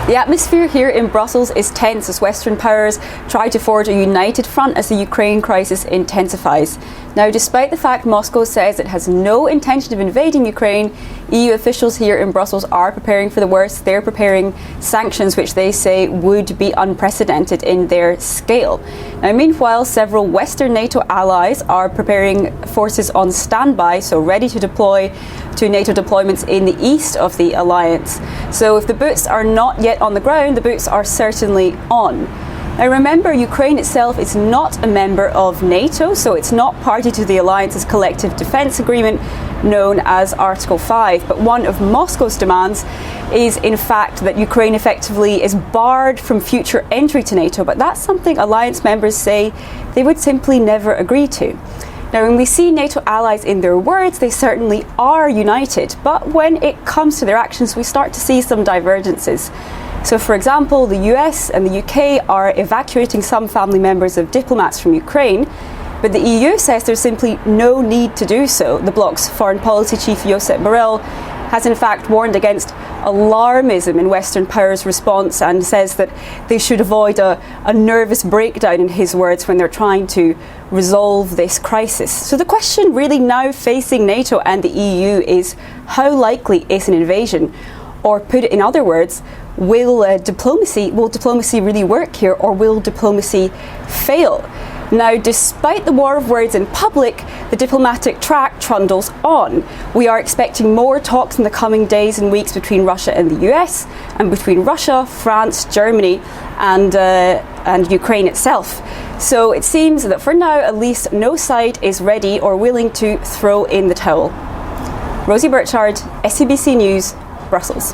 The atmosphere here in Brussels is tense as Western powers try to forge a united front as the Ukraine crisis intensifies. Now, despite the fact Moscow says it has no intention of invading Ukraine, EU officials here in Brussels are preparing for the worst. They're preparing sanctions which they say would be unprecedented in their scale. Now, meanwhile, several Western NATO allies are preparing forces on standby, so ready to deploy to NATO deployments in the east of the alliance. So if the boots are not yet on the ground, the boots are certainly on. Now remember, Ukraine itself is not a member of NATO, so it's not party to the alliance's collective defence agreement known as Article 5. But one of Moscow's demands is in fact that Ukraine effectively is barred from future entry to NATO, but that's something alliance members say they would simply never agree to. Now, when we see NATO allies in their words, they certainly are united, but when it comes to their actions, we start to see some divergences. So, for example, the US and the UK are evacuating some family members of diplomats from Ukraine, but the EU says there's simply no need to do so. The bloc's foreign policy chief, Josep Borrell, has in fact warned against alarmism in Western powers' response and says that they should avoid a nervous breakdown, in his words, when they're trying to resolve this crisis. So the question really now facing NATO and the EU is, how likely is an invasion? Or put it in other words, will diplomacy really work here, or will diplomacy fail? Now, despite the war of words in public, the diplomatic track trundles on. We are expecting more talks in the coming days and weeks between Russia and the US, and between Russia, France, Germany, and Ukraine itself. So it seems that for now, at least, no side is ready or willing to throw in the towel. Rosie Burchard, SABC News, Brussels.